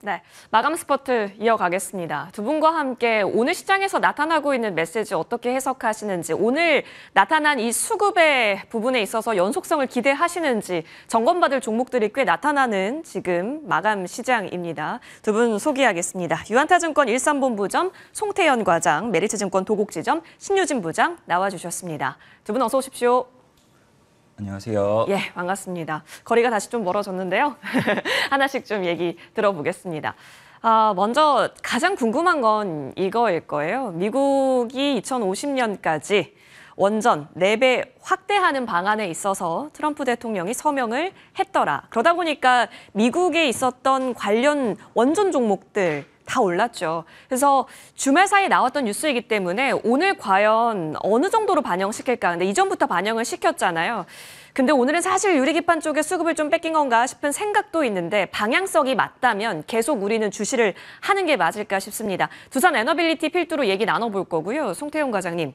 네, 마감 스포트 이어가겠습니다. 두 분과 함께 오늘 시장에서 나타나고 있는 메시지 어떻게 해석하시는지, 오늘 나타난 이 수급의 부분에 있어서 연속성을 기대하시는지 점검받을 종목들이 꽤 나타나는 지금 마감 시장입니다. 두 분 소개하겠습니다. 유한타증권 일산본부점 송태현 과장, 메리츠증권 도곡지점 신유진 부장 나와주셨습니다. 두 분 어서 오십시오. 안녕하세요. 예, 반갑습니다. 거리가 다시 좀 멀어졌는데요. 하나씩 좀 얘기 들어보겠습니다. 먼저 가장 궁금한 건 이거일 거예요. 미국이 2050년까지 원전 4배 확대하는 방안에 있어서 트럼프 대통령이 서명을 했더라. 그러다 보니까 미국에 있었던 관련 원전 종목들 다 올랐죠. 그래서 주말 사이에 나왔던 뉴스이기 때문에 오늘 과연 어느 정도로 반영시킬까. 근데 이전부터 반영을 시켰잖아요. 근데 오늘은 사실 유리기판 쪽에 수급을 좀 뺏긴 건가 싶은 생각도 있는데 방향성이 맞다면 계속 우리는 주시를 하는 게 맞을까 싶습니다. 두산 에너빌리티 필두로 얘기 나눠볼 거고요. 송태용 과장님.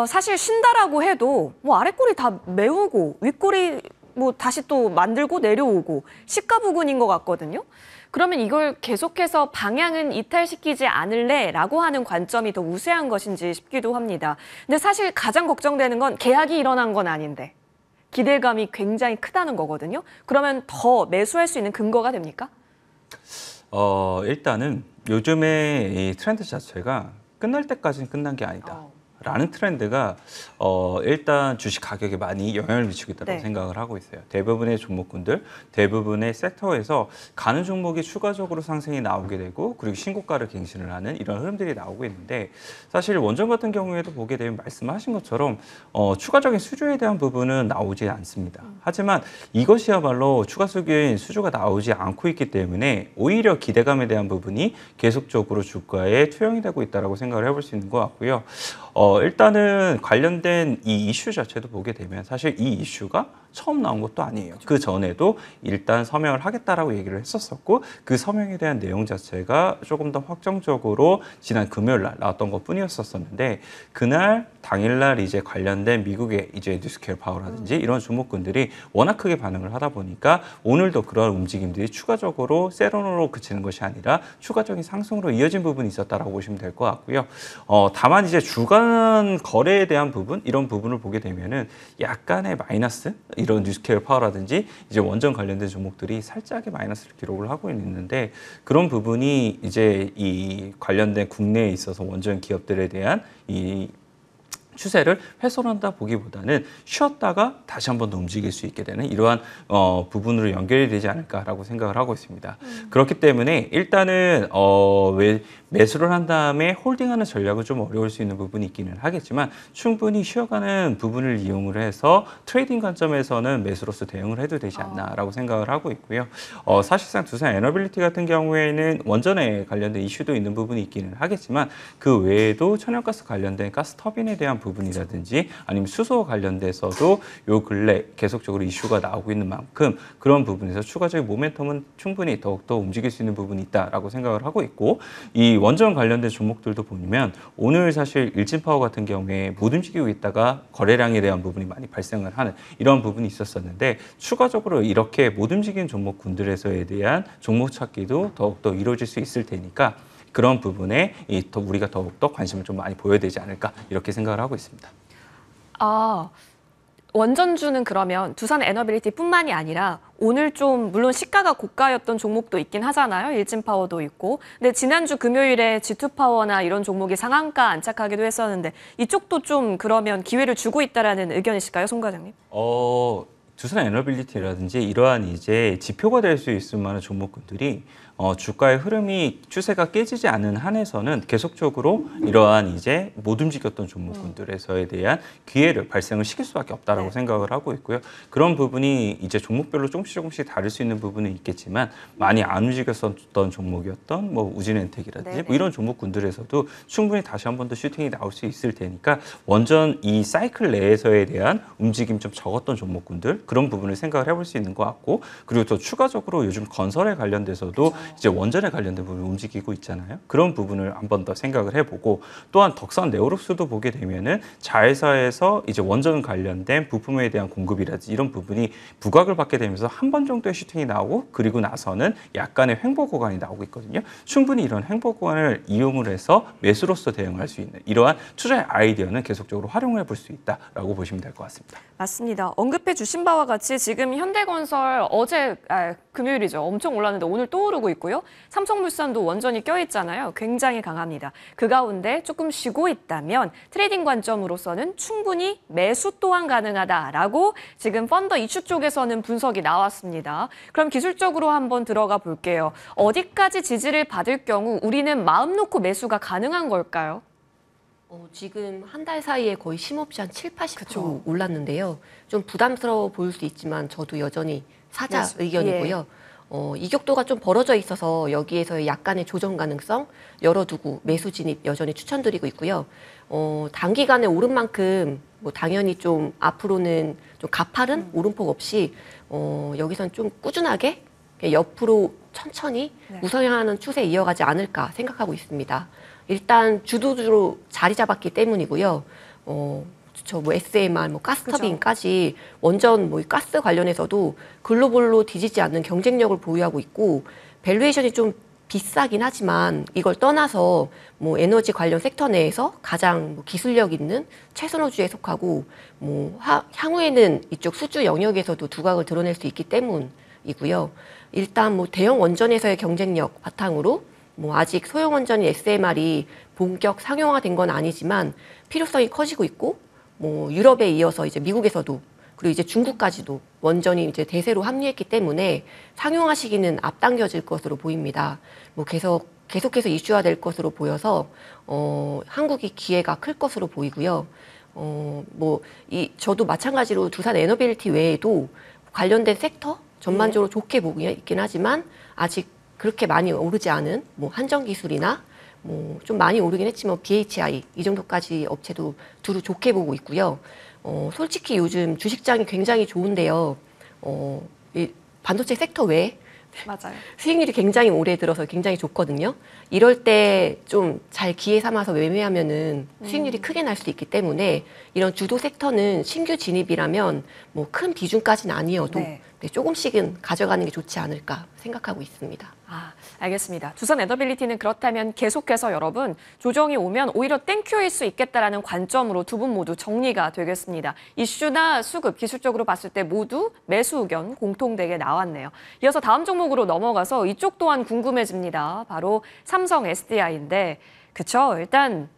사실 쉰다라고 해도 뭐 아랫골이 다 메우고 윗골이 뭐 다시 또 만들고 내려오고 시가 부근인 것 같거든요. 그러면 이걸 계속해서 방향은 이탈시키지 않을래라고 하는 관점이 더 우세한 것인지 싶기도 합니다. 근데 사실 가장 걱정되는 건 계약이 일어난 건 아닌데 기대감이 굉장히 크다는 거거든요. 그러면 더 매수할 수 있는 근거가 됩니까? 일단은 요즘에 이 트렌드 자체가 끝날 때까지는 끝난 게 아니다. 라는 트렌드가 일단 주식 가격에 많이 영향을 미치고 있다고 생각을 하고 있어요. 대부분의 종목군들, 대부분의 섹터에서 가는 종목이 추가적으로 상승이 나오게 되고 그리고 신고가를 갱신을 하는 이런 흐름들이 나오고 있는데 사실 원전 같은 경우에도 보게 되면 말씀하신 것처럼 추가적인 수주에 대한 부분은 나오지 않습니다. 하지만 이것이야말로 추가적인 수주가 나오지 않고 있기 때문에 오히려 기대감에 대한 부분이 계속적으로 주가에 투영이 되고 있다고 생각을 해볼 수 있는 것 같고요. 일단은 관련된 이 이슈 자체도 보게 되면 사실 이 이슈가 처음 나온 것도 아니에요. 그 전에도 일단 서명을 하겠다라고 얘기를 했었었고 그 서명에 대한 내용 자체가 조금 더 확정적으로 지난 금요일 날 나왔던 것 뿐이었었는데 그날 당일날 이제 관련된 미국의 이제 뉴스케어 파워라든지 이런 종목군들이 워낙 크게 반응을 하다 보니까 오늘도 그런 움직임들이 추가적으로 세론으로 그치는 것이 아니라 추가적인 상승으로 이어진 부분이 있었다라고 보시면 될 것 같고요. 다만 이제 주간 거래에 대한 부분 이런 부분을 보게 되면은 약간의 마이너스 이런 뉴스케어 파워라든지 이제 원전 관련된 종목들이 살짝의 마이너스를 기록을 하고 있는데 그런 부분이 이제 이 관련된 국내에 있어서 원전 기업들에 대한 이 추세를 훼손한다 보기보다는 쉬었다가 다시 한 번 더 움직일 수 있게 되는 이러한 부분으로 연결이 되지 않을까라고 생각을 하고 있습니다. 그렇기 때문에 일단은 매수를 한 다음에 홀딩하는 전략은 좀 어려울 수 있는 부분이 있기는 하겠지만 충분히 쉬어가는 부분을 이용을 해서 트레이딩 관점에서는 매수로서 대응을 해도 되지 않나라고 생각을 하고 있고요. 사실상 두산 에너빌리티 같은 경우에는 원전에 관련된 이슈도 있는 부분이 있기는 하겠지만 그 외에도 천연가스 관련된 가스터빈에 대한 부분이라든지 아니면 수소 관련돼서도 요 근래 계속적으로 이슈가 나오고 있는 만큼 그런 부분에서 추가적인 모멘텀은 충분히 더욱더 움직일 수 있는 부분이 있다라고 생각을 하고 있고 이 원전 관련된 종목들도 보면 오늘 사실 일진파워 같은 경우에 못 움직이고 있다가 거래량에 대한 부분이 많이 발생을 하는 이런 부분이 있었었는데 추가적으로 이렇게 못 움직이는 종목군들에서에 대한 종목 찾기도 더욱더 이루어질 수 있을 테니까 그런 부분에 우리가 더욱더 관심을 좀 많이 보여야 되지 않을까 이렇게 생각을 하고 있습니다. 원전주는 그러면 두산 에너빌리티뿐만이 아니라 오늘 좀 물론 시가가 고가였던 종목도 있긴 하잖아요. 일진파워도 있고. 근데 지난주 금요일에 G2파워나 이런 종목이 상한가 안착하기도 했었는데 이쪽도 좀 그러면 기회를 주고 있다라는 의견이실까요, 송 과장님? 두산 에너빌리티라든지 이러한 이제 지표가 될 수 있을 만한 종목군들이 주가의 흐름이 추세가 깨지지 않는 한에서는 계속적으로 이러한 이제 못 움직였던 종목군들에서에 대한 기회를 발생을 시킬 수밖에 없다라고 생각을 하고 있고요. 그런 부분이 이제 종목별로 조금씩 다를 수 있는 부분은 있겠지만 많이 안 움직였었던 종목이었던 뭐 우진엔텍이라든지 뭐 이런 종목군들에서도 충분히 다시 한 번 더 슈팅이 나올 수 있을 테니까 원전 이 사이클 내에서에 대한 움직임 좀 적었던 종목군들 그런 부분을 생각을 해볼 수 있는 것 같고 그리고 또 추가적으로 요즘 건설에 관련돼서도 이제 원전에 관련된 부분이 움직이고 있잖아요. 그런 부분을 한 번 더 생각을 해보고 또한 덕선 네오룩스도 보게 되면은 자회사에서 이제 원전 관련된 부품에 대한 공급이라든지 이런 부분이 부각을 받게 되면서 한 번 정도의 슈팅이 나오고 그리고 나서는 약간의 횡보 구간이 나오고 있거든요. 충분히 이런 횡보 구간을 이용을 해서 매수로서 대응할 수 있는 이러한 투자의 아이디어는 계속적으로 활용해 볼 수 있다라고 보시면 될 것 같습니다. 맞습니다. 언급해 주신 바와 같이 지금 현대건설 금요일이죠. 엄청 올랐는데 오늘 또 오르고 있고요. 삼성물산도 원전이 껴있잖아요. 굉장히 강합니다. 그 가운데 조금 쉬고 있다면 트레이딩 관점으로서는 충분히 매수 또한 가능하다라고 지금 펀더 이슈 쪽에서는 분석이 나왔습니다. 그럼 기술적으로 한번 들어가 볼게요. 어디까지 지지를 받을 경우 우리는 마음 놓고 매수가 가능한 걸까요? 지금 한 달 사이에 거의 쉼없이 한 7, 80% 그쵸. 올랐는데요. 좀 부담스러워 보일 수 있지만 저도 여전히 사자 매수. 의견이고요. 이격도가 좀 벌어져 있어서 여기에서의 약간의 조정 가능성 열어두고 매수 진입 여전히 추천드리고 있고요. 단기간에 오른 만큼 뭐 당연히 좀 앞으로는 좀 가파른 오름폭 없이 여기선 좀 꾸준하게 그냥 옆으로 천천히 네. 우상향하는 추세 이어가지 않을까 생각하고 있습니다. 일단 주도주로 자리 잡았기 때문이고요. 저 뭐 SMR, 뭐 가스터빈까지 원전 뭐 가스 관련해서도 글로벌로 뒤지지 않는 경쟁력을 보유하고 있고 밸류에이션이 좀 비싸긴 하지만 이걸 떠나서 뭐 에너지 관련 섹터 내에서 가장 뭐 기술력 있는 최선호주에 속하고 뭐 향후에는 이쪽 수주 영역에서도 두각을 드러낼 수 있기 때문이고요. 일단 뭐 대형 원전에서의 경쟁력 바탕으로 뭐 아직 소형 원전인 SMR이 본격 상용화된 건 아니지만 필요성이 커지고 있고 뭐 유럽에 이어서 이제 미국에서도 그리고 이제 중국까지도 원전이 이제 대세로 합류했기 때문에 상용화 시기는 앞당겨질 것으로 보입니다. 뭐 계속해서 이슈화될 것으로 보여서 한국이 기회가 클 것으로 보이고요. 저도 마찬가지로 두산 에너빌리티 외에도 관련된 섹터 전반적으로 좋게 보고 있긴 하지만 아직 그렇게 많이 오르지 않은 뭐 한정 기술이나 뭐 좀 많이 오르긴 했지만 BHI 이 정도까지 업체도 두루 좋게 보고 있고요. 솔직히 요즘 주식장이 굉장히 좋은데요. 이 반도체 섹터 외에 맞아요. 수익률이 굉장히 오래 들어서 굉장히 좋거든요. 이럴 때 좀 잘 기회 삼아서 매매하면은 수익률이 크게 날 수 있기 때문에 이런 주도 섹터는 신규 진입이라면 뭐 큰 비중까지는 아니어도 네. 조금씩은 가져가는 게 좋지 않을까 생각하고 있습니다. 알겠습니다. 두산 에너빌리티는 그렇다면 계속해서 여러분 조정이 오면 오히려 땡큐일 수 있겠다라는 관점으로 두 분 모두 정리가 되겠습니다. 이슈나 수급 기술적으로 봤을 때 모두 매수 의견 공통되게 나왔네요. 이어서 다음 종목으로 넘어가서 이쪽 또한 궁금해집니다. 바로 삼성 SDI인데 그쵸? 일단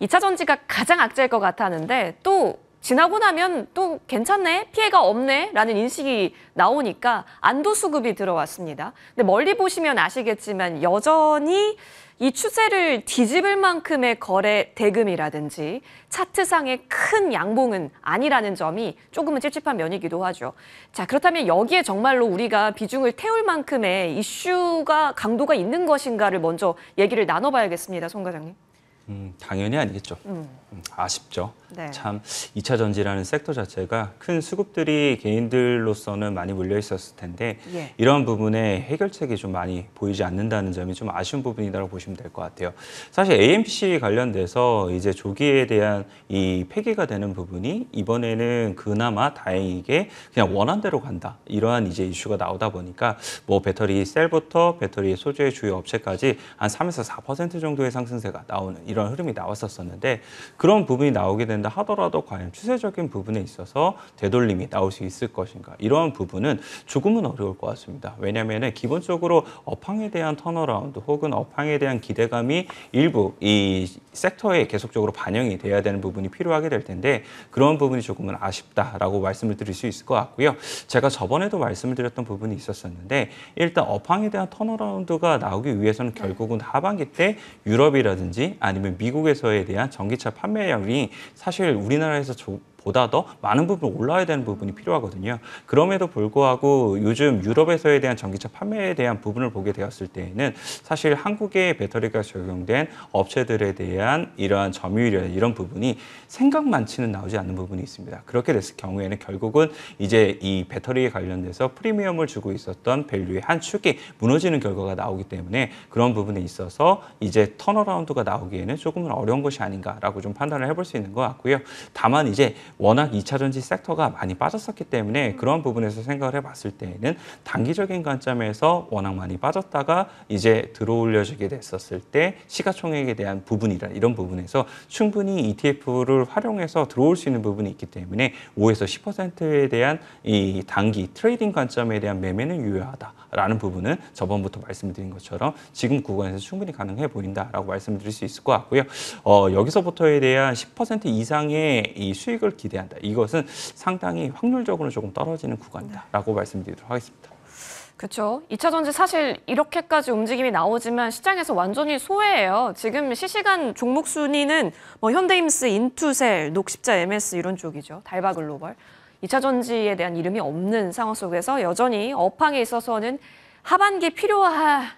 2차 전지가 가장 악재일 것 같았는데 또 지나고 나면 또 괜찮네, 피해가 없네 라는 인식이 나오니까 안도 수급이 들어왔습니다. 근데 멀리 보시면 아시겠지만 여전히 이 추세를 뒤집을 만큼의 거래 대금이라든지 차트상의 큰 양봉은 아니라는 점이 조금은 찝찝한 면이기도 하죠. 자, 그렇다면 여기에 정말로 우리가 비중을 태울 만큼의 이슈가 강도가 있는 것인가를 먼저 얘기를 나눠봐야겠습니다. 송 과장님. 당연히 아니겠죠. 아쉽죠. 네. 참 2차 전지라는 섹터 자체가 큰 수급들이 개인들로서는 많이 몰려 있었을 텐데 예. 이런 부분에 해결책이 좀 많이 보이지 않는다는 점이 좀 아쉬운 부분이라고 보시면 될 것 같아요. 사실 AMC 관련돼서 이제 조기에 대한 이 폐기가 되는 부분이 이번에는 그나마 다행이게 그냥 원한대로 간다. 이러한 이제 이슈가 나오다 보니까 뭐 배터리 셀부터 배터리 소재의 주요 업체까지 한 3에서 4% 정도의 상승세가 나오는 이런 흐름이 나왔었는데 그런 부분이 나오게 된다 하더라도 과연 추세적인 부분에 있어서 되돌림이 나올 수 있을 것인가 이러한 부분은 조금은 어려울 것 같습니다. 왜냐하면 기본적으로 업황에 대한 턴어라운드 혹은 업황에 대한 기대감이 일부 이 섹터에 계속적으로 반영이 돼야 되는 부분이 필요하게 될 텐데 그런 부분이 조금은 아쉽다라고 말씀을 드릴 수 있을 것 같고요. 제가 저번에도 말씀을 드렸던 부분이 있었었는데 일단 업황에 대한 턴어라운드가 나오기 위해서는 결국은 하반기 때 유럽이라든지 아니면 미국에서에 대한 전기차 판매량이 사실 우리나라에서 보다 더 많은 부분 올라야 되는 부분이 필요하거든요. 그럼에도 불구하고 요즘 유럽에서에 대한 전기차 판매에 대한 부분을 보게 되었을 때에는 사실 한국의 배터리가 적용된 업체들에 대한 이러한 점유율이나 이런 부분이 생각만치는 나오지 않는 부분이 있습니다. 그렇게 됐을 경우에는 결국은 이제 이 배터리에 관련돼서 프리미엄을 주고 있었던 밸류의 한 축이 무너지는 결과가 나오기 때문에 그런 부분에 있어서 이제 턴어라운드가 나오기에는 조금은 어려운 것이 아닌가라고 좀 판단을 해볼 수 있는 것 같고요. 다만 이제 워낙 2차 전지 섹터가 많이 빠졌었기 때문에 그런 부분에서 생각을 해봤을 때에는 단기적인 관점에서 워낙 많이 빠졌다가 이제 들어올려지게 됐었을 때 시가총액에 대한 부분이라 이런 부분에서 충분히 ETF를 활용해서 들어올 수 있는 부분이 있기 때문에 5에서 10%에 대한 이 단기 트레이딩 관점에 대한 매매는 유효하다라는 부분은 저번부터 말씀드린 것처럼 지금 구간에서 충분히 가능해 보인다라고 말씀드릴 수 있을 것 같고요. 여기서부터에 대한 10% 이상의 이 수익을 기대한다. 이것은 상당히 확률적으로 조금 떨어지는 구간이다라고 말씀드리도록 하겠습니다. 그렇죠. 2차 전지 사실 이렇게까지 움직임이 나오지만 시장에서 완전히 소외예요. 지금 실시간 종목 순위는 뭐 현대임스, 인투셀, 녹십자, MS 이런 쪽이죠. 달바글로벌. 2차 전지에 대한 이름이 없는 상황 속에서 여전히 업황에 있어서는 하반기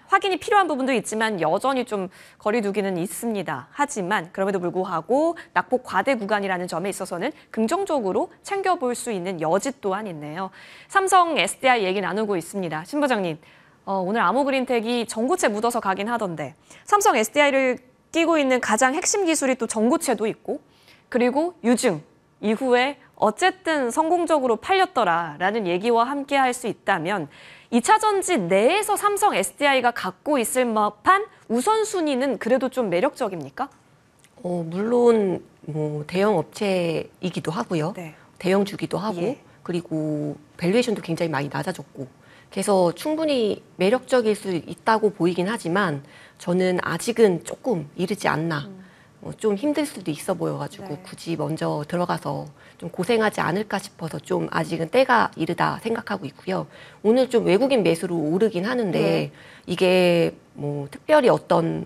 확인이 필요한 부분도 있지만 여전히 좀 거리두기는 있습니다. 하지만 그럼에도 불구하고 낙폭 과대 구간이라는 점에 있어서는 긍정적으로 챙겨볼 수 있는 여지 또한 있네요. 삼성 SDI 얘기 나누고 있습니다. 신 부장님, 오늘 아모그린텍이 전고체 묻어서 가긴 하던데 삼성 SDI를 끼고 있는 가장 핵심 기술이 또 전고체도 있고 그리고 유증 이후에 어쨌든 성공적으로 팔렸더라라는 얘기와 함께 할 수 있다면 2차 전지 내에서 삼성 SDI가 갖고 있을 법한 우선순위는 그래도 좀 매력적입니까? 물론 뭐 대형 업체이기도 하고요. 네. 대형 주기도 하고 예. 그리고 밸류에이션도 굉장히 많이 낮아졌고 그래서 충분히 매력적일 수 있다고 보이긴 하지만 저는 아직은 조금 이르지 않나. 좀 힘들 수도 있어 보여가지고 네. 굳이 먼저 들어가서 좀 고생하지 않을까 싶어서 좀 아직은 때가 이르다 생각하고 있고요. 오늘 좀 외국인 매수로 오르긴 하는데 네. 이게 뭐 특별히 어떤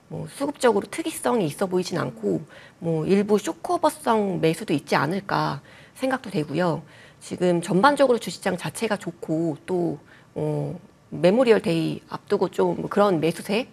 뭐 수급적으로 특이성이 있어 보이진 않고 뭐 일부 쇼커버성 매수도 있지 않을까 생각도 되고요. 지금 전반적으로 주식장 자체가 좋고 또 메모리얼 데이 앞두고 좀 그런 매수세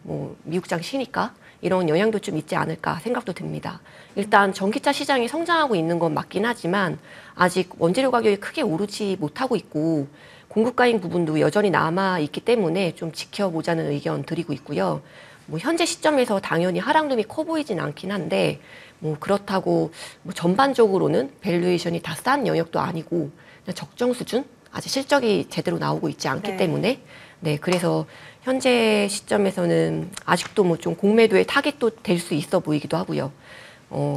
뭐 미국장 쉬니까 이런 영향도 좀 있지 않을까 생각도 듭니다. 일단 전기차 시장이 성장하고 있는 건 맞긴 하지만 아직 원재료 가격이 크게 오르지 못하고 있고 공급가인 부분도 여전히 남아 있기 때문에 좀 지켜보자는 의견 드리고 있고요. 뭐 현재 시점에서 당연히 하락률이 커 보이진 않긴 한데 뭐 그렇다고 뭐 전반적으로는 밸류에이션이 다 싼 영역도 아니고 그냥 적정 수준 아직 실적이 제대로 나오고 있지 않기 네. 때문에 네 그래서 현재 시점에서는 아직도 뭐 좀 공매도의 타깃도 될 수 있어 보이기도 하고요.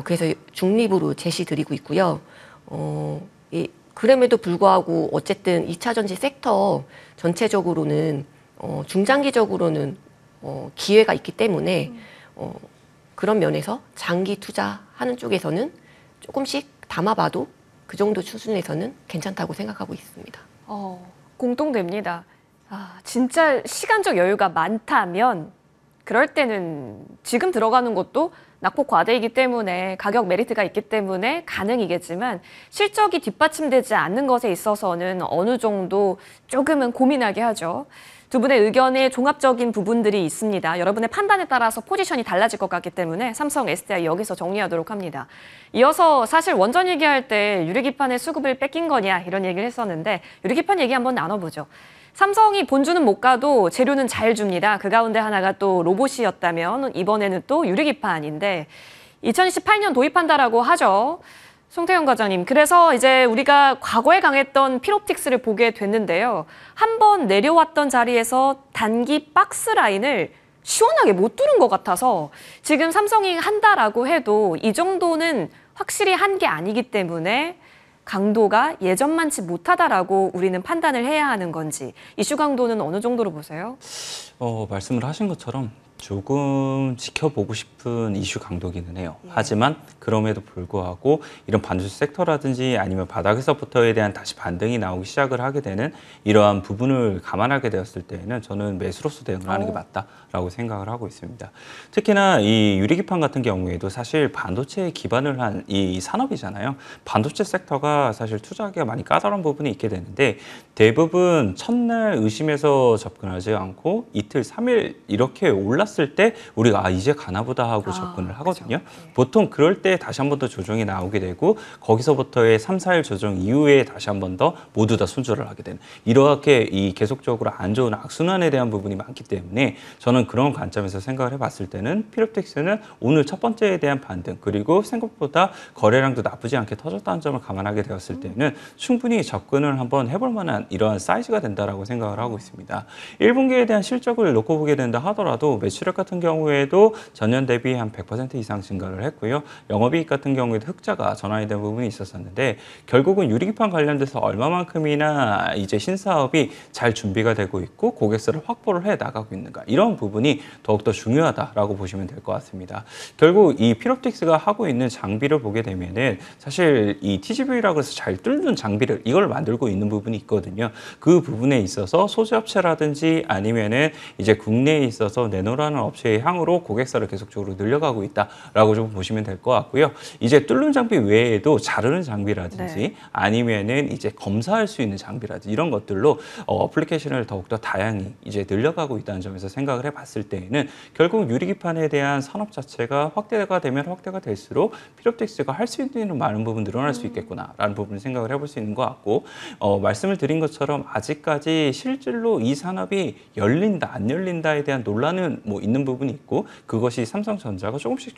그래서 중립으로 제시드리고 있고요. 그럼에도 불구하고 어쨌든 2차 전지 섹터 전체적으로는 중장기적으로는 기회가 있기 때문에 그런 면에서 장기 투자하는 쪽에서는 조금씩 담아봐도 그 정도 수준에서는 괜찮다고 생각하고 있습니다. 공통됩니다. 진짜 시간적 여유가 많다면 그럴 때는 지금 들어가는 것도 낙폭 과대이기 때문에 가격 메리트가 있기 때문에 가능이겠지만 실적이 뒷받침되지 않는 것에 있어서는 어느 정도 조금은 고민하게 하죠. 두 분의 의견에 종합적인 부분들이 있습니다. 여러분의 판단에 따라서 포지션이 달라질 것 같기 때문에 삼성 SDI 여기서 정리하도록 합니다. 이어서 사실 원전 얘기할 때 유리기판의 수급을 뺏긴 거냐 이런 얘기를 했었는데 유리기판 얘기 한번 나눠보죠. 삼성이 본주는 못 가도 재료는 잘 줍니다. 그 가운데 하나가 또 로봇이었다면 이번에는 또 유리기판인데 2028년 도입한다라고 하죠. 송태영 과장님, 그래서 이제 우리가 과거에 강했던 필옵틱스를 보게 됐는데요. 한번 내려왔던 자리에서 단기 박스 라인을 시원하게 못 뚫은 것 같아서 지금 삼성이 한다라고 해도 이 정도는 확실히 한 게 아니기 때문에 강도가 예전만치 못하다라고 우리는 판단을 해야 하는 건지 이슈 강도는 어느 정도로 보세요? 말씀을 하신 것처럼 조금 지켜보고 싶은 이슈 강도기는 해요. 하지만 그럼에도 불구하고 이런 반도체 섹터라든지 아니면 바닥에서부터에 대한 다시 반등이 나오기 시작을 하게 되는 이러한 부분을 감안하게 되었을 때에는 저는 매수로서 대응을 하는 게 맞다라고 생각을 하고 있습니다. 특히나 이 유리기판 같은 경우에도 사실 반도체에 기반을 한 이 산업이잖아요. 반도체 섹터가 사실 투자하기가 많이 까다로운 부분이 있게 되는데 대부분 첫날 의심해서 접근하지 않고 이틀, 3일 이렇게 올랐을 때 우리가 이제 가나보다 하고 접근을 하거든요. 그렇죠. 네. 보통 그럴 때 다시 한 번 더 조정이 나오게 되고 거기서부터의 3, 4일 조정 이후에 다시 한 번 더 모두 다 손절을 하게 되는 이렇게 이 계속적으로 안 좋은 악순환에 대한 부분이 많기 때문에 저는 그런 관점에서 생각을 해봤을 때는 피롭틱스는 오늘 첫 번째에 대한 반등 그리고 생각보다 거래량도 나쁘지 않게 터졌다는 점을 감안하게 되었을 때는 충분히 접근을 한번 해볼 만한 이러한 사이즈가 된다라고 생각을 하고 있습니다. 1분기에 대한 실적을 놓고 보게 된다 하더라도 매출액 같은 경우에도 전년 대비 한 100% 이상 증가를 했고요. 영업이익 같은 경우에도 흑자가 전환이 된 부분이 있었었는데 결국은 유리기판 관련돼서 얼마만큼이나 이제 신사업이 잘 준비가 되고 있고 고객사를 확보를 해 나가고 있는가 이런 부분이 더욱더 중요하다라고 보시면 될 것 같습니다. 결국 이 피롭틱스가 하고 있는 장비를 보게 되면은 사실 이 TGV라고 해서 잘 뚫는 장비를 이걸 만들고 있는 부분이 있거든요. 그 부분에 있어서 소재 업체라든지 아니면은 이제 국내에 있어서 네노라는 업체의 향으로 고객사를 계속적으로 늘려가고 있다라고 좀 보시면 될 것 같고요. 이제 뚫는 장비 외에도 자르는 장비라든지 아니면은 이제 검사할 수 있는 장비라든지 이런 것들로 어플리케이션을 더욱더 다양히 이제 늘려가고 있다는 점에서 생각을 해봤을 때에는 결국 유리기판에 대한 산업 자체가 확대가 되면 확대가 될수록 피롭틱스가 할 수 있는 많은 부분 늘어날 수 있겠구나라는 부분을 생각을 해볼 수 있는 것 같고 말씀을 드린 것처럼 아직까지 실질로 이 산업이 열린다 안 열린다에 대한 논란은 뭐 있는 부분이 있고 그것이 삼성전자가 조금씩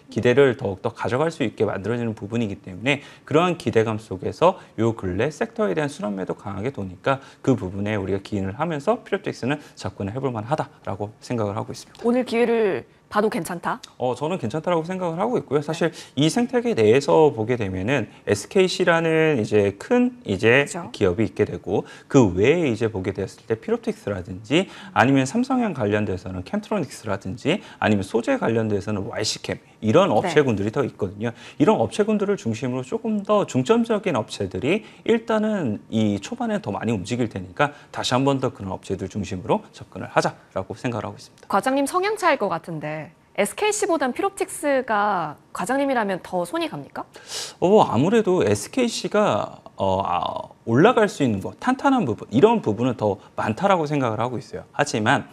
기대를 더욱더 가져갈 수 있게 만들어지는 부분이기 때문에 그러한 기대감 속에서 요 근래 섹터에 대한 순환매도 강하게 도니까 그 부분에 우리가 기인을 하면서 피롭틱스는 접근을 해볼 만하다라고 생각을 하고 있습니다. 오늘 기회를 봐도 괜찮다? 저는 괜찮다라고 생각을 하고 있고요. 사실 이 생태계 내에서 보게 되면은 SKC라는 이제 큰 그렇죠. 기업이 있게 되고 그 외에 이제 보게 되었을 때 피롭틱스라든지 아니면 삼성형 관련돼서는 캠트로닉스라든지 아니면 소재 관련돼서는 YC캠 이런 업체군들이 더 있거든요. 이런 업체군들을 중심으로 조금 더 중점적인 업체들이 일단은 이 초반에 더 많이 움직일 테니까 다시 한 번 더 그런 업체들 중심으로 접근을 하자라고 생각을 하고 있습니다. 과장님 성향 차일 것 같은데 SKC보단 피롭틱스가 과장님이라면 더 손이 갑니까? 아무래도 SKC가 올라갈 수 있는 것, 탄탄한 부분, 이런 부분은 더 많다라고 생각을 하고 있어요. 하지만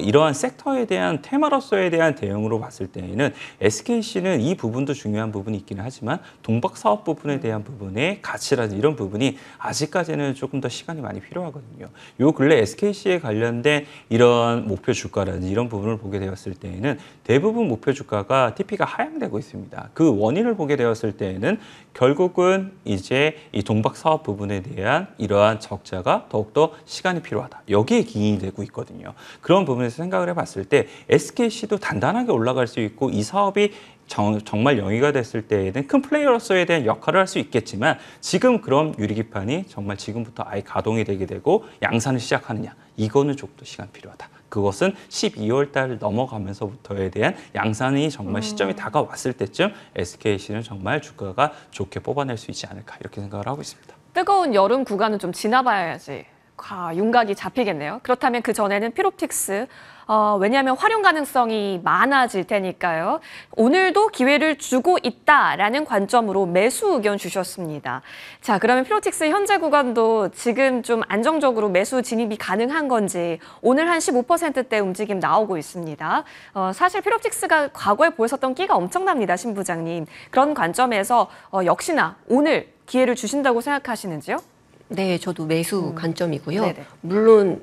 이러한 섹터에 대한 테마로서에 대한 대응으로 봤을 때에는 SKC는 이 부분도 중요한 부분이 있기는 하지만 동박 사업 부분에 대한 부분의 가치라든지 이런 부분이 아직까지는 조금 더 시간이 많이 필요하거든요. 요 근래 SKC에 관련된 이런 목표 주가라든지 이런 부분을 보게 되었을 때에는 대부분 목표 주가가 TP가 하향되고 있습니다. 그 원인을 보게 되었을 때에는 결국은 이제 이 동박 사업 부분에 대한 이러한 적자가 더욱더 시간이 필요하다. 여기에 기인이 되고 있거든요. 그런 부분에서 생각을 해봤을 때 SKC도 단단하게 올라갈 수 있고 이 사업이 정말 영위가 됐을 때에는 큰 플레이어로서에 대한 역할을 할 수 있겠지만 지금 그런 유리기판이 정말 지금부터 아예 가동이 되게 되고 양산을 시작하느냐 이거는 조금 더 시간 필요하다. 그것은 12월 달 넘어가면서부터에 대한 양산이 정말 시점이 다가왔을 때쯤 SKC는 정말 주가가 좋게 뽑아낼 수 있지 않을까 이렇게 생각을 하고 있습니다. 뜨거운 여름 구간은 좀 지나봐야지 윤곽이 잡히겠네요. 그렇다면 그 전에는 피롭틱스 왜냐하면 활용 가능성이 많아질 테니까요. 오늘도 기회를 주고 있다라는 관점으로 매수 의견 주셨습니다. 자, 그러면 피롭틱스 현재 구간도 지금 좀 안정적으로 매수 진입이 가능한 건지 오늘 한 15%대 움직임 나오고 있습니다. 사실 피롭틱스가 과거에 보였었던 끼가 엄청납니다, 신 부장님. 그런 관점에서 역시나 오늘 기회를 주신다고 생각하시는지요? 네, 저도 매수 관점이고요. 네네. 물론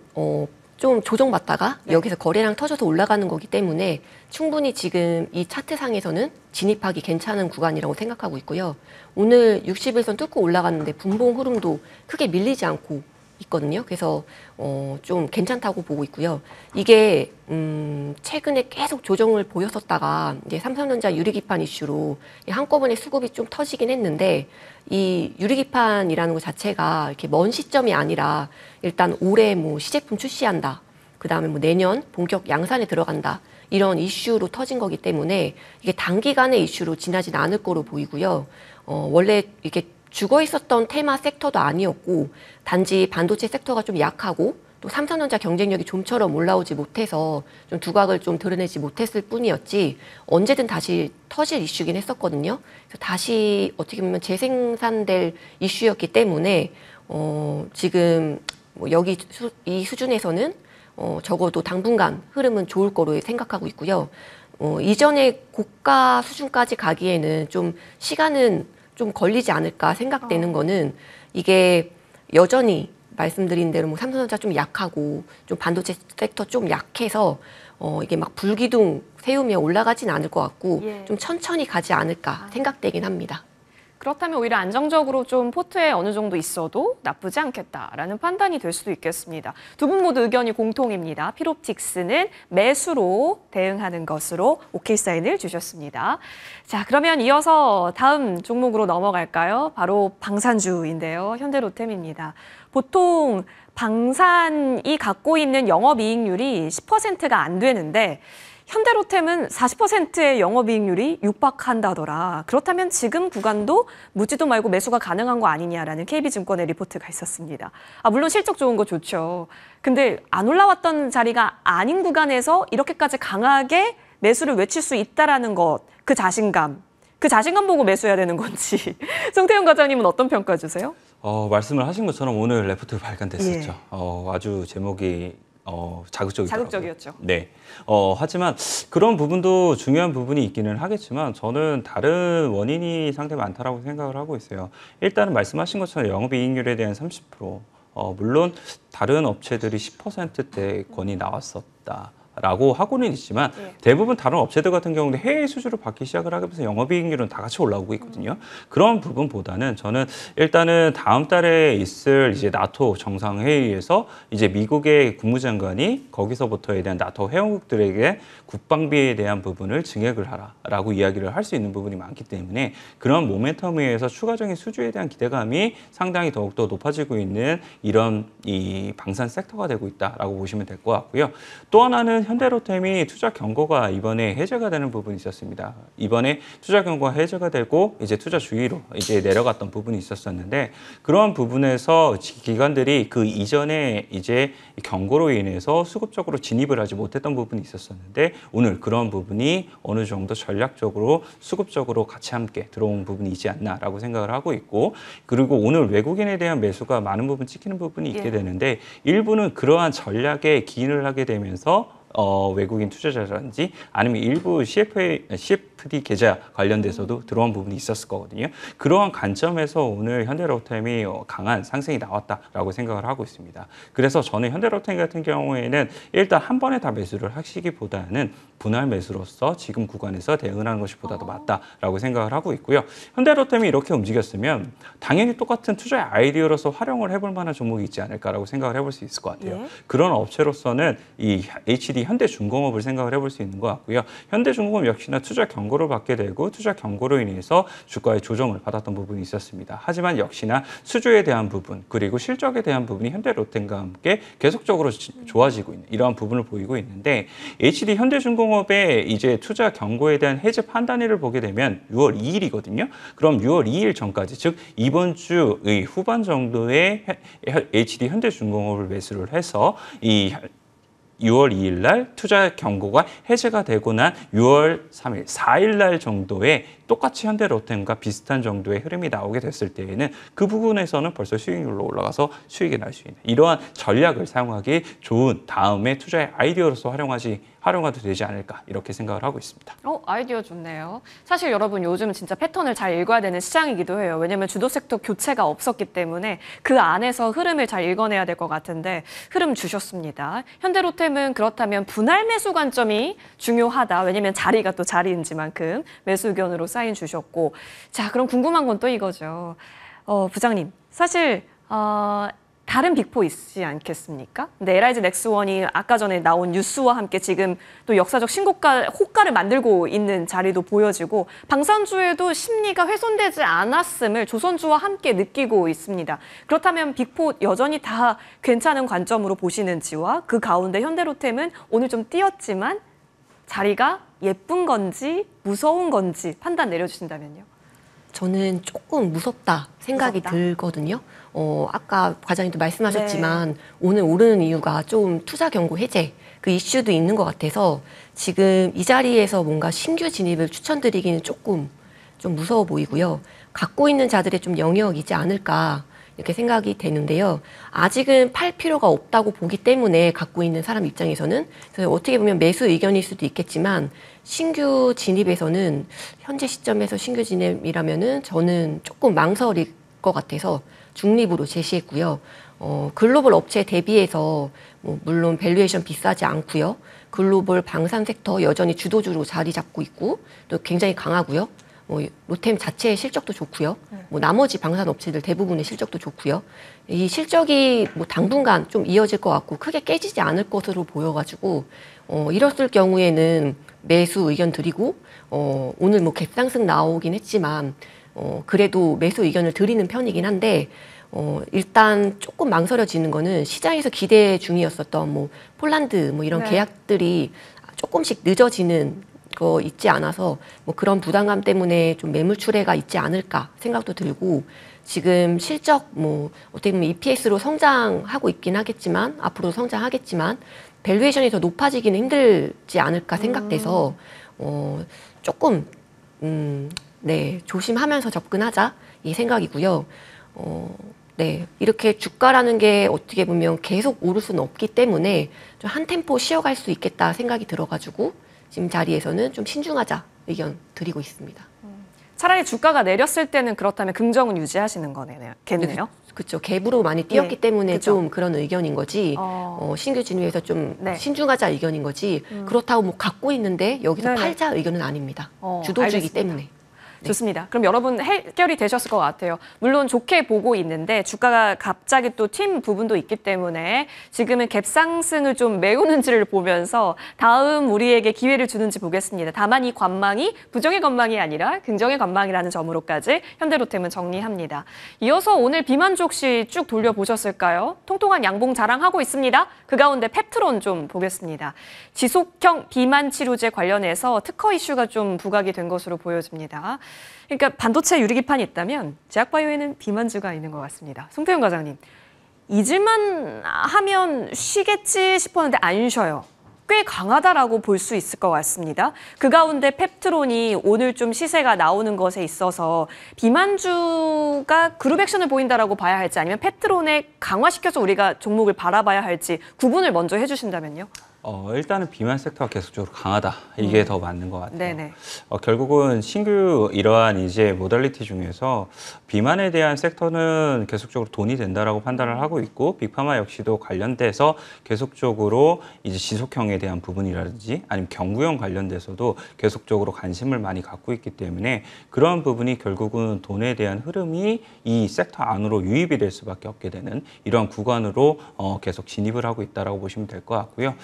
좀 조정받다가 여기서 거래량 터져서 올라가는 거기 때문에 충분히 지금 이 차트상에서는 진입하기 괜찮은 구간이라고 생각하고 있고요. 오늘 60일선 뚫고 올라갔는데 분봉 흐름도 크게 밀리지 않고 있거든요. 그래서 좀 괜찮다고 보고 있고요. 이게 최근에 계속 조정을 보였었다가 이제 삼성전자 유리기판 이슈로 한꺼번에 수급이 좀 터지긴 했는데 이 유리기판이라는 것 자체가 이렇게 먼 시점이 아니라 일단 올해 뭐 시제품 출시한다. 그다음에 뭐 내년 본격 양산에 들어간다. 이런 이슈로 터진 거기 때문에 이게 단기간의 이슈로 지나진 않을 거로 보이고요. 원래 이게 죽어 있었던 테마 섹터도 아니었고 단지 반도체 섹터가 좀 약하고 또 삼성전자 경쟁력이 좀처럼 올라오지 못해서 좀 두각을 좀 드러내지 못했을 뿐이었지 언제든 다시 터질 이슈긴 했었거든요. 그래서 다시 어떻게 보면 재생산될 이슈였기 때문에 지금 뭐 여기 이 수준에서는 적어도 당분간 흐름은 좋을 거로 생각하고 있고요. 이전에 고가 수준까지 가기에는 좀 시간은 좀 걸리지 않을까 생각되는 거는 이게 여전히 말씀드린 대로 뭐 삼성전자 좀 약하고 좀 반도체 섹터 좀 약해서 이게 막 불기둥 세우며 올라가진 않을 것 같고 예. 좀 천천히 가지 않을까 생각되긴 합니다. 그렇다면 오히려 안정적으로 좀 포트에 어느 정도 있어도 나쁘지 않겠다라는 판단이 될 수도 있겠습니다. 두 분 모두 의견이 공통입니다. 필옵틱스는 매수로 대응하는 것으로 오케이 사인을 주셨습니다. 자, 그러면 이어서 다음 종목으로 넘어갈까요? 바로 방산주인데요. 현대로템입니다. 보통 방산이 갖고 있는 영업이익률이 10%가 안 되는데 현대로템은 40%의 영업이익률이 육박한다더라. 그렇다면 지금 구간도 묻지도 말고 매수가 가능한 거 아니냐라는 KB증권의 리포트가 있었습니다. 물론 실적 좋은 거 좋죠. 근데 안 올라왔던 자리가 아닌 구간에서 이렇게까지 강하게 매수를 외칠 수 있다라는 것, 그 자신감 보고 매수해야 되는 건지. 송태훈 과장님은 어떤 평가 주세요? 말씀을 하신 것처럼 오늘 레포트 발간됐었죠. 예. 아주 제목이 자극적이더라고요. 자극적이었죠. 네. 하지만 그런 부분도 중요한 부분이 있기는 하겠지만 저는 다른 원인이 상당히 많다라고 생각을 하고 있어요. 일단은 말씀하신 것처럼 영업이익률에 대한 30%. 물론 다른 업체들이 10%대권이 나왔었다. 라고 하고는 있지만 대부분 다른 업체들 같은 경우는 해외 수주를 받기 시작을 하면서 영업이익률은 다 같이 올라오고 있거든요. 그런 부분보다는 저는 일단은 다음 달에 있을 이제 나토 정상회의에서 이제 미국의 국무장관이 거기서부터에 대한 나토 회원국들에게 국방비에 대한 부분을 증액을 하라라고 이야기를 할 수 있는 부분이 많기 때문에 그런 모멘텀에 의해서 추가적인 수주에 대한 기대감이 상당히 더욱더 높아지고 있는 이런 이 방산 섹터가 되고 있다라고 보시면 될 것 같고요. 또 하나는 현대로템이 투자 경고가 이번에 해제가 되는 부분이 있었습니다. 이번에 투자 경고가 해제가 되고 이제 투자 주의로 이제 내려갔던 부분이 있었었는데 그러한 부분에서 기관들이 그 이전에 이제 경고로 인해서 수급적으로 진입을 하지 못했던 부분이 있었었는데 오늘 그런 부분이 어느 정도 전략적으로 수급적으로 같이 함께 들어온 부분이 있지 않나라고 생각을 하고 있고 그리고 오늘 외국인에 대한 매수가 많은 부분 찍히는 부분이 있게 되는데 일부는 그러한 전략에 기인을 하게 되면서 외국인 투자자라든지 아니면 일부 CFD 계좌 관련돼서도 들어온 부분이 있었을 거거든요. 그러한 관점에서 오늘 현대로템이 강한 상승이 나왔다라고 생각을 하고 있습니다. 그래서 저는 현대로템 같은 경우에는 일단 한 번에 다 매수를 하시기보다는 분할 매수로서 지금 구간에서 대응하는 것이 보다 더 맞다라고 생각을 하고 있고요. 현대로템이 이렇게 움직였으면 당연히 똑같은 투자의 아이디어로서 활용을 해볼 만한 종목이 있지 않을까라고 생각을 해볼 수 있을 것 같아요. 그런 업체로서는 이 HD 현대중공업을 생각을 해볼 수 있는 것 같고요. 현대중공업 역시나 투자 경고를 받게 되고 투자 경고로 인해서 주가의 조정을 받았던 부분이 있었습니다. 하지만 역시나 수주에 대한 부분 그리고 실적에 대한 부분이 현대로템과 함께 계속적으로 좋아지고 있는 이러한 부분을 보이고 있는데 HD 현대중공업의 이제 투자 경고에 대한 해제 판단일을 보게 되면 6월 2일이거든요. 그럼 6월 2일 전까지 즉 이번 주의 후반 정도에 HD 현대중공업을 매수를 해서 이 6월 2일 날 투자 경고가 해제가 되고 난 6월 3일, 4일 날 정도에 똑같이 현대로템과 비슷한 정도의 흐름이 나오게 됐을 때에는 그 부분에서는 벌써 수익률로 올라가서 수익이 날 수 있는 이러한 전략을 사용하기 좋은 다음에 투자의 아이디어로서 활용하도 되지 않을까 이렇게 생각을 하고 있습니다. 아이디어 좋네요. 사실 여러분 요즘 진짜 패턴을 잘 읽어야 되는 시장이기도 해요. 왜냐하면 주도 섹터 교체가 없었기 때문에 그 안에서 흐름을 잘 읽어내야 될 것 같은데 흐름 주셨습니다. 현대로템은 그렇다면 분할 매수 관점이 중요하다. 왜냐하면 자리가 또 자리인지만큼 매수 의견으로 사인 주셨고 자 그럼 궁금한 건 또 이거죠. 부장님 사실 다른 빅4 있지 않겠습니까? 근데 LIG 넥스원이 아까 전에 나온 뉴스와 함께 지금 또 역사적 호가를 만들고 있는 자리도 보여지고 방산주에도 심리가 훼손되지 않았음을 조선주와 함께 느끼고 있습니다. 그렇다면 빅4 여전히 다 괜찮은 관점으로 보시는지와 그 가운데 현대로템은 오늘 좀 뛰었지만 자리가 예쁜 건지 무서운 건지 판단 내려주신다면요. 저는 조금 무섭다 생각이 무섭다? 들거든요. 아까 과장님도 말씀하셨지만 오늘 오르는 이유가 좀 투자 경고 해제 그 이슈도 있는 것 같아서 지금 이 자리에서 뭔가 신규 진입을 추천드리기는 조금 좀 무서워 보이고요. 갖고 있는 자들의 좀 영역이지 않을까 이렇게 생각이 되는데요. 아직은 팔 필요가 없다고 보기 때문에 갖고 있는 사람 입장에서는 그래서 어떻게 보면 매수 의견일 수도 있겠지만 신규 진입에서는 현재 시점에서 신규 진입이라면은 저는 조금 망설일 것 같아서 중립으로 제시했고요. 글로벌 업체 대비해서 물론 밸류에이션 비싸지 않고요. 글로벌 방산 섹터 여전히 주도주로 자리 잡고 있고 또 굉장히 강하고요. 로템 자체의 실적도 좋고요. 나머지 방산 업체들 대부분의 실적도 좋고요. 이 실적이 당분간 좀 이어질 것 같고 크게 깨지지 않을 것으로 보여가지고 이랬을 경우에는 매수 의견 드리고 오늘 갭상승 나오긴 했지만 그래도 매수 의견을 드리는 편이긴 한데 일단 조금 망설여지는 거는 시장에서 기대 중이었었던 폴란드 이런 네. 계약들이 조금씩 늦어지는 거 있지 않아서 그런 부담감 때문에 좀 매물 출회가 있지 않을까 생각도 들고 지금 실적 어떻게 보면 EPS로 성장하고 있긴 하겠지만 앞으로 성장하겠지만 밸류에이션이 더 높아지기는 힘들지 않을까 생각돼서 조금 네 조심하면서 접근하자 이 생각이고요. 네 이렇게 주가라는 게 어떻게 보면 계속 오를 수는 없기 때문에 좀 한 템포 쉬어갈 수 있겠다 생각이 들어가지고 지금 자리에서는 좀 신중하자 의견 드리고 있습니다. 차라리 주가가 내렸을 때는 그렇다면 긍정은 유지하시는 거겠네요. 그렇죠. 갭으로 많이 뛰었기 예, 때문에 그쵸. 좀 그런 의견인 거지. 신규 진입에서 좀 네. 신중하자 의견인 거지. 그렇다고 갖고 있는데 여기서 네네. 팔자 의견은 아닙니다. 주도주이기 알겠습니다. 때문에. 좋습니다. 그럼 여러분 해결이 되셨을 것 같아요. 물론 좋게 보고 있는데 주가가 갑자기 또 튄 부분도 있기 때문에 지금은 갭상승을 좀 메우는지를 보면서 다음 우리에게 기회를 주는지 보겠습니다. 다만 이 관망이 부정의 관망이 아니라 긍정의 관망이라는 점으로까지 현대로템은 정리합니다. 이어서 오늘 비만주 혹시 쭉 돌려보셨을까요? 통통한 양봉 자랑하고 있습니다. 그 가운데 펩트론 좀 보겠습니다. 지속형 비만 치료제 관련해서 특허 이슈가 좀 부각이 된 것으로 보여집니다. 그러니까 반도체 유리기판이 있다면 제약바이오에는 비만주가 있는 것 같습니다. 송태훈 과장님, 잊을만 하면 쉬겠지 싶었는데 안 쉬어요. 꽤 강하다라고 볼 수 있을 것 같습니다. 그 가운데 펩트론이 오늘 좀 시세가 나오는 것에 있어서 비만주가 그룹 액션을 보인다라고 봐야 할지 아니면 펩트론에 강화시켜서 우리가 종목을 바라봐야 할지 구분을 먼저 해주신다면요. 일단은 비만 섹터가 계속적으로 강하다. 이게 더 맞는 것 같아요. 네네. 결국은 신규 이러한 이제 모달리티 중에서 비만에 대한 섹터는 계속적으로 돈이 된다라고 판단을 하고 있고 빅파마 역시도 관련돼서 계속적으로 이제 지속형에 대한 부분이라든지 아니면 경구형 관련돼서도 계속적으로 관심을 많이 갖고 있기 때문에 그러한 부분이 결국은 돈에 대한 흐름이 이 섹터 안으로 유입이 될 수밖에 없게 되는 이러한 구간으로 계속 진입을 하고 있다라고 보시면 될 것 같고요.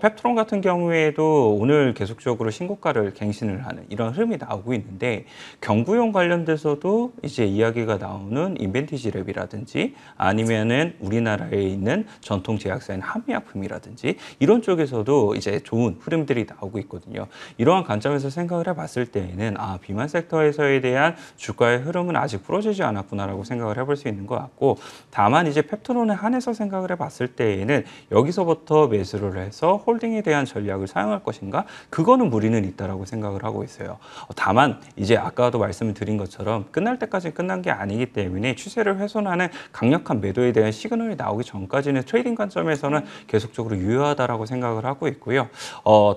펩트론 같은 경우에도 오늘 계속적으로 신고가를 갱신을 하는 이런 흐름이 나오고 있는데 경구용 관련돼서도 이제 이야기가 나오는 인벤티지 랩이라든지 아니면은 우리나라에 있는 전통 제약사인 한미약품이라든지 이런 쪽에서도 이제 좋은 흐름들이 나오고 있거든요. 이러한 관점에서 생각을 해봤을 때에는 비만 섹터에서에 대한 주가의 흐름은 아직 부러지지 않았구나라고 생각을 해볼 수 있는 것 같고 다만 이제 펩트론에 한해서 생각을 해봤을 때에는 여기서부터 매수를 해서 홀딩에 대한 전략을 사용할 것인가? 그거는 무리는 있다라고 생각을 하고 있어요. 다만 이제 아까도 말씀을 드린 것처럼 끝날 때까지 끝난 게 아니기 때문에 추세를 훼손하는 강력한 매도에 대한 시그널이 나오기 전까지는 트레이딩 관점에서는 계속적으로 유효하다라고 생각을 하고 있고요.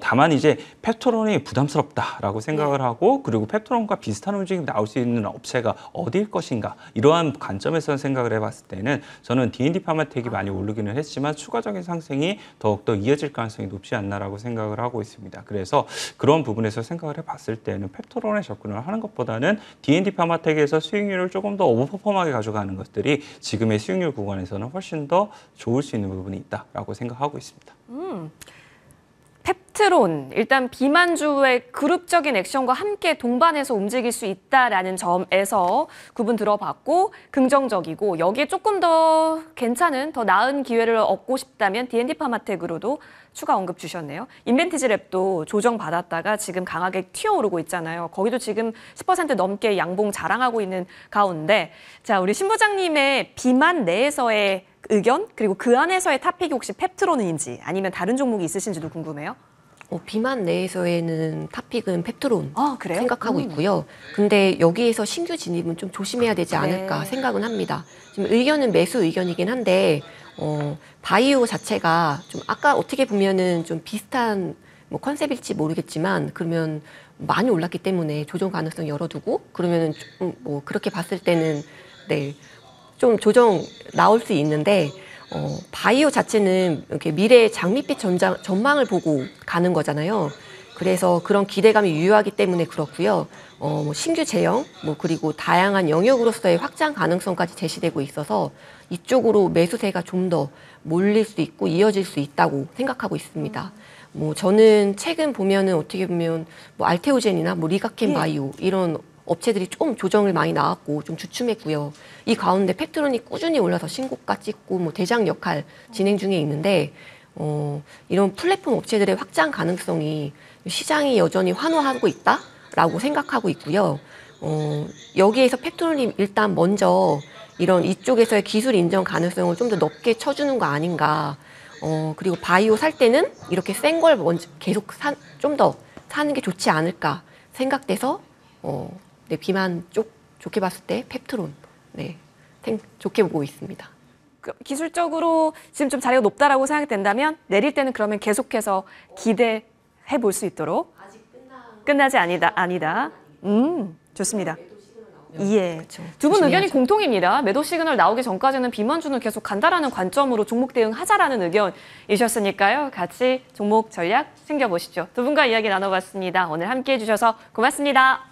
다만 이제 펩트론이 부담스럽다라고 생각을 하고 그리고 펩트론과 비슷한 움직임이 나올 수 있는 업체가 어디일 것인가? 이러한 관점에서 생각을 해봤을 때는 저는 D&D 파마텍이 많이 오르기는 했지만 추가적인 상승이 더욱더 이어질 가능성이 가능성이 높지 않나라고 생각을 하고 있습니다. 그래서 그런 부분에서 생각을 해봤을 때는 펩토론에 접근을 하는 것보다는 D&D 파마텍에서 수익률을 조금 더 오버퍼폼하게 가져가는 것들이 지금의 수익률 구간에서는 훨씬 더 좋을 수 있는 부분이 있다라고 생각하고 있습니다. 펩트론, 일단 비만주의 그룹적인 액션과 함께 동반해서 움직일 수 있다라는 점에서 구분 들어봤고 긍정적이고 여기에 조금 더 괜찮은, 더 나은 기회를 얻고 싶다면 D&D 파마텍으로도 추가 언급 주셨네요. 인벤티지랩도 조정받았다가 지금 강하게 튀어오르고 있잖아요. 거기도 지금 10% 넘게 양봉 자랑하고 있는 가운데 자, 우리 신 부장님의 비만 내에서의 의견 그리고 그 안에서의 탑픽이 혹시 펩트론인지 아니면 다른 종목이 있으신지도 궁금해요. 비만 내에서에는 탑픽은 펩트론 그래요? 생각하고 있고요. 근데 여기에서 신규 진입은 좀 조심해야 되지 않을까 생각은 합니다. 지금 의견은 매수 의견이긴 한데 바이오 자체가 좀 아까 어떻게 보면은 좀 비슷한 뭐 컨셉일지 모르겠지만 그러면 많이 올랐기 때문에 조정 가능성 열어두고 그러면은 좀 뭐 그렇게 봤을 때는 네, 좀 조정 나올 수 있는데 바이오 자체는 이렇게 미래의 장밋빛 전망을 보고 가는 거잖아요. 그래서 그런 기대감이 유효하기 때문에 그렇고요. 뭐 신규 제형, 뭐 그리고 다양한 영역으로서의 확장 가능성까지 제시되고 있어서 이쪽으로 매수세가 좀 더 몰릴 수 있고 이어질 수 있다고 생각하고 있습니다. 뭐 저는 최근 보면은 어떻게 보면 뭐 알테오젠이나 뭐 리가켄 바이오 이런 업체들이 좀 조정을 많이 나왔고 좀 주춤했고요. 이 가운데 펩트론이 꾸준히 올라서 신고가 찍고 뭐 대장 역할 진행 중에 있는데 이런 플랫폼 업체들의 확장 가능성이 시장이 여전히 환호하고 있다라고 생각하고 있고요. 여기에서 펩트론이 일단 먼저 이런 이쪽에서의 기술 인정 가능성을 좀 더 높게 쳐주는 거 아닌가. 그리고 바이오 살 때는 이렇게 센 걸 먼저 계속 좀 더 사는 게 좋지 않을까 생각돼서 네, 비만 쪽 좋게 봤을 때 펩트론 네, 좋게 보고 있습니다. 기술적으로 지금 좀 자리가 높다라고 생각된다면 내릴 때는 그러면 계속해서 기대해 볼 수 있도록 끝나지 아니다. 좋습니다. 예. 두 분 의견이 공통입니다. 매도 시그널 나오기 전까지는 비만주는 계속 간다라는 관점으로 종목 대응하자라는 의견이셨으니까요. 같이 종목 전략 챙겨보시죠. 두 분과 이야기 나눠봤습니다. 오늘 함께해 주셔서 고맙습니다.